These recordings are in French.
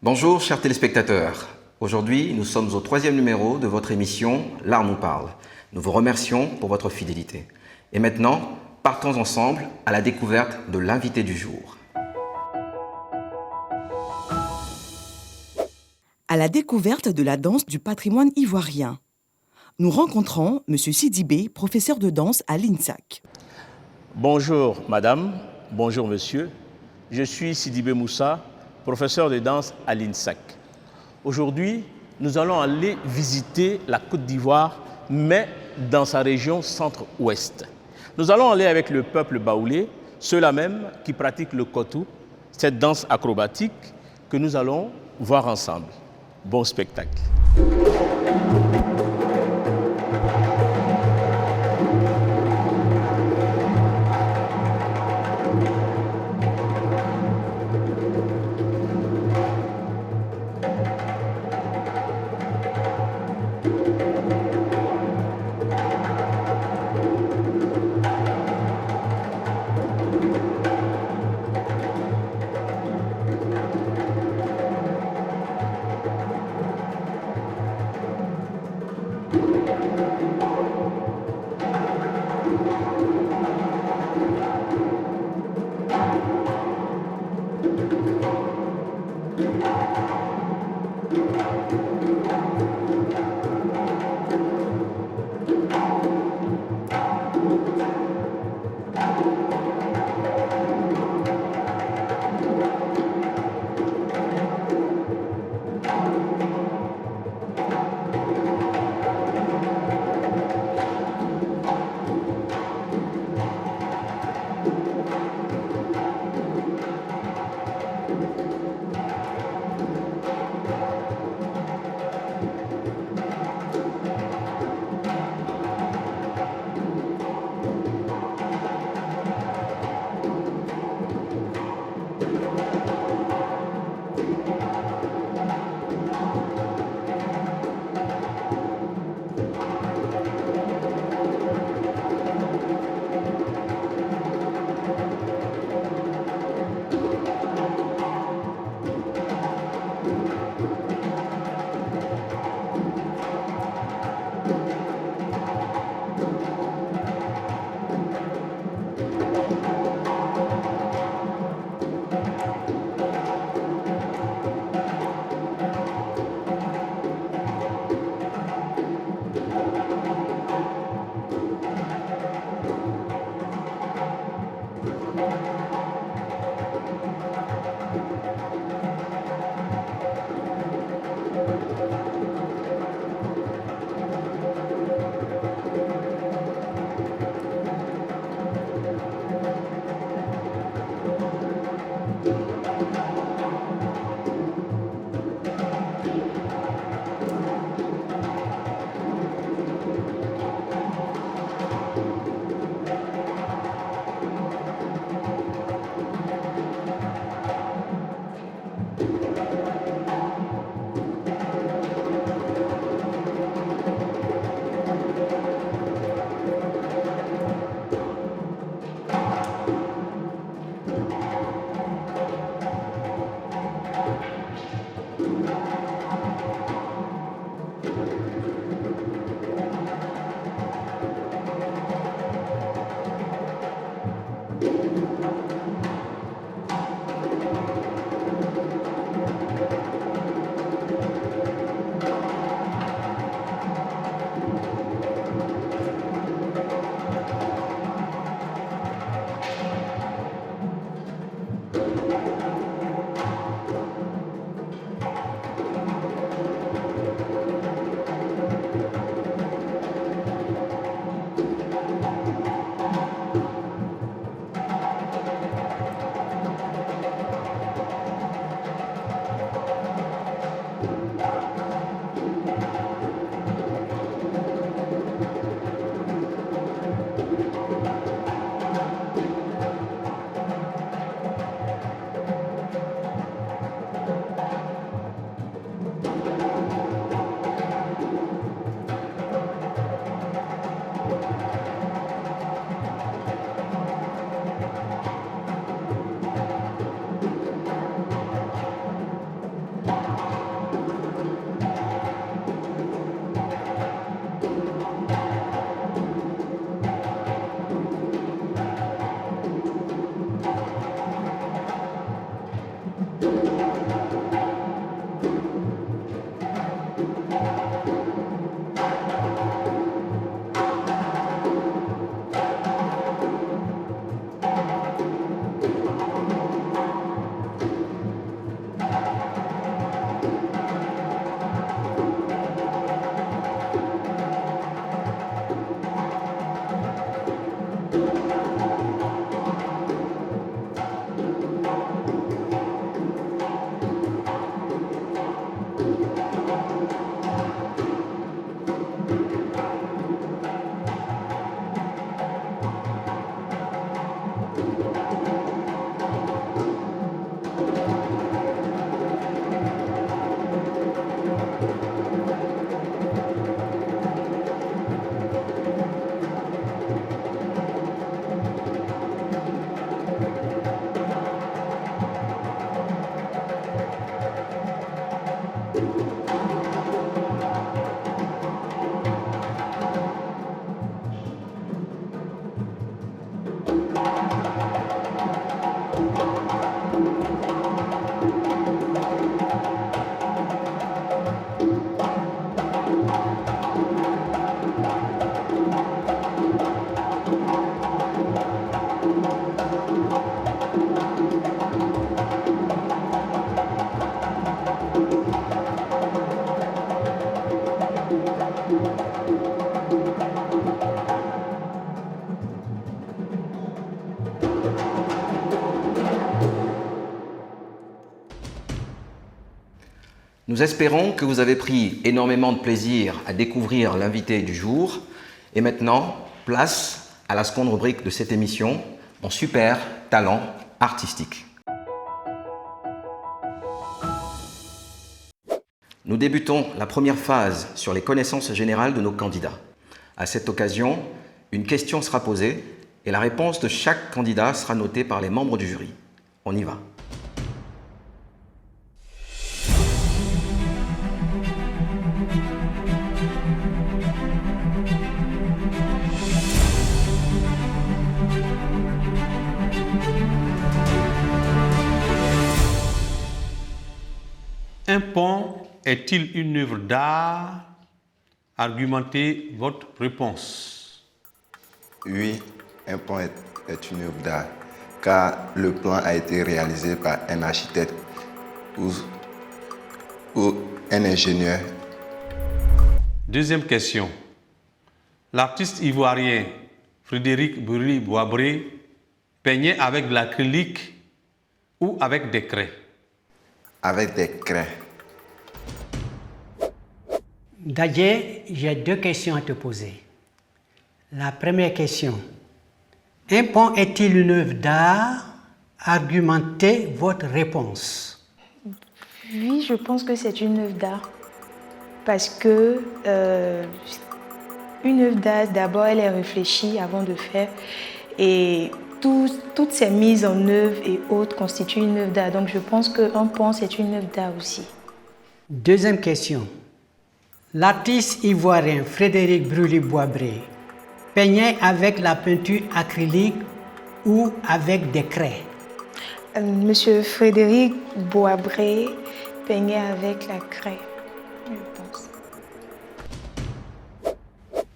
Bonjour chers téléspectateurs, aujourd'hui nous sommes au 3e numéro de votre émission L'Art nous parle. Nous vous remercions pour votre fidélité. Et maintenant, partons ensemble à la découverte de l'invité du jour. À la découverte de la danse du patrimoine ivoirien. Nous rencontrons M. Sidibé, professeur de danse à l'INSAC. Bonjour madame, bonjour monsieur. Je suis Sidibé Moussa, professeur de danse à l'INSAC. Aujourd'hui, nous allons aller visiter la Côte d'Ivoire, mais dans sa région centre-ouest. Nous allons aller avec le peuple baoulé, ceux-là même qui pratiquent le kotou, cette danse acrobatique que nous allons voir ensemble. Bon spectacle. Nous espérons que vous avez pris énormément de plaisir à découvrir l'invité du jour. Et maintenant, place à la seconde rubrique de cette émission, mon super talent artistique. Nous débutons la première phase sur les connaissances générales de nos candidats. À cette occasion, une question sera posée et la réponse de chaque candidat sera notée par les membres du jury. On y va. Un pont est-il une œuvre d'art? Argumentez votre réponse. Oui, un pont est une œuvre d'art, car le plan a été réalisé par un architecte ou un ingénieur. Deuxième question. L'artiste ivoirien Frédéric Brully-Boisbré peignait avec de l'acrylique ou avec des craies? Avec des craies. Dadje, j'ai deux questions à te poser. La première question. Un pont est-il une œuvre d'art? Argumentez votre réponse. Oui, je pense que c'est une œuvre d'art. Parce que une œuvre d'art, d'abord, elle est réfléchie avant de faire. Et toutes ces mises en œuvre et autres constituent une œuvre d'art. Donc je pense qu'un pont, c'est une œuvre d'art aussi. Deuxième question. L'artiste ivoirien Frédéric Brully-Boisbré peignait avec la peinture acrylique ou avec des craies? Monsieur Frédéric Boisbré peignait avec la craie, je pense.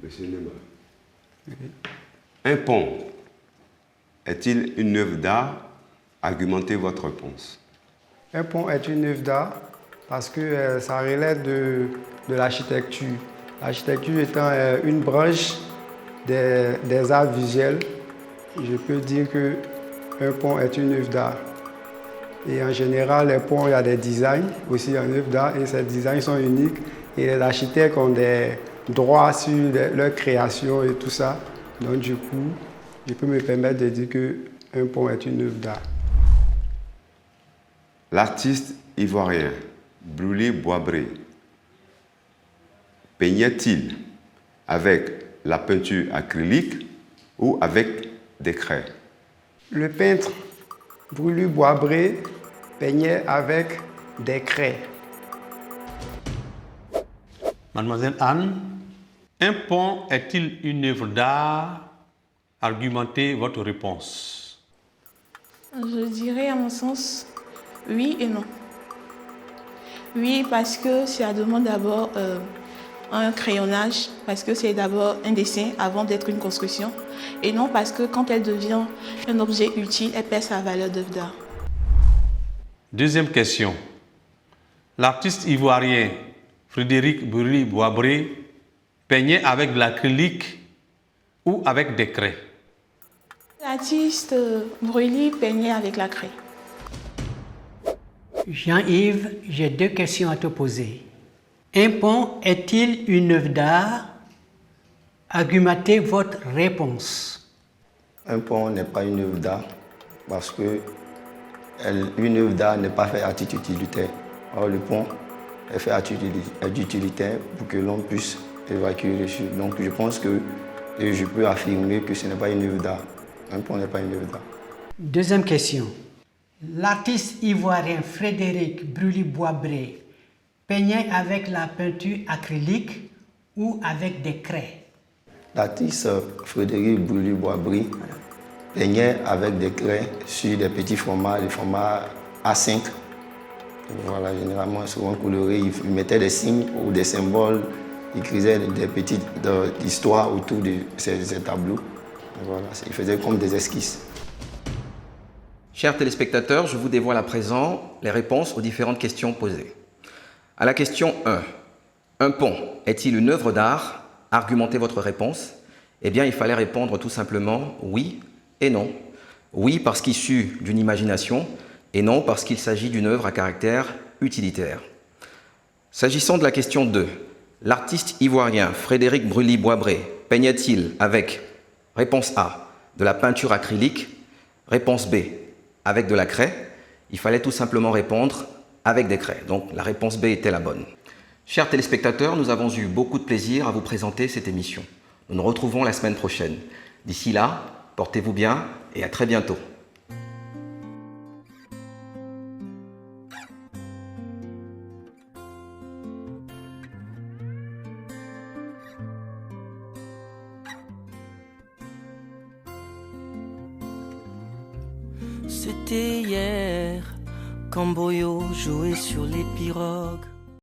Monsieur Nema, un pont est-il une œuvre d'art? Argumentez votre réponse. Un pont est une œuvre d'art parce que ça relève de l'architecture. L'architecture étant une branche des arts visuels, je peux dire qu'un pont est une œuvre d'art. Et en général, les ponts, il y a des designs aussi en œuvre d'art et ces designs sont uniques. Et les architectes ont des droits sur leur création et tout ça. Donc du coup, je peux me permettre de dire qu'un pont est une œuvre d'art. L'artiste ivoirien Brully-Boisbré peignait-il avec la peinture acrylique ou avec des craies? Le peintre Brully-Boisbré peignait avec des craies. Mademoiselle Anne, un pont est-il une œuvre d'art? Argumentez votre réponse. Je dirais à mon sens oui et non. Oui, parce que ça demande d'abord un crayonnage, parce que c'est d'abord un dessin avant d'être une construction. Et non parce que quand elle devient un objet utile, elle perd sa valeur d'œuvre d'art. Deuxième question. L'artiste ivoirien Frédéric Brully-Boisbré peignait avec de l'acrylique ou avec des craies? L'artiste Brully peignait avec la craie. Jean-Yves, j'ai deux questions à te poser. Un pont est-il une œuvre d'art? Argumentez votre réponse. Un pont n'est pas une œuvre d'art parce que une œuvre d'art n'est pas faite à titre utilitaire. Or, le pont est fait à titre utilitaire pour que l'on puisse évacuer dessus. Donc, je pense que je peux affirmer que ce n'est pas une œuvre d'art. Un pont n'est pas une œuvre d'art. Deuxième question. L'artiste ivoirien Frédéric Brully-Boisbré peignait avec la peinture acrylique ou avec des craies? L'artiste Frédéric Brully-Boisbré peignait avec des craies sur des petits formats, les formats A5. Voilà, généralement, souvent colorés, il mettait des signes ou des symboles, il écrivait des petites histoires autour de ces tableaux. Voilà, il faisait comme des esquisses. Chers téléspectateurs, je vous dévoile à présent les réponses aux différentes questions posées. À la question 1, un pont est-il une œuvre d'art? Argumentez votre réponse. Eh bien, il fallait répondre tout simplement oui et non. Oui parce qu'issu d'une imagination et non parce qu'il s'agit d'une œuvre à caractère utilitaire. S'agissant de la question 2, l'artiste ivoirien Frédéric Brully-Boisbré peignait-il avec, réponse A, de la peinture acrylique, réponse B, avec de la craie? Il fallait tout simplement répondre avec des craies. Donc la réponse B était la bonne. Chers téléspectateurs, nous avons eu beaucoup de plaisir à vous présenter cette émission. Nous nous retrouvons la semaine prochaine. D'ici là, portez-vous bien et à très bientôt. C'était hier, quand Boyo jouait sur les pirogues.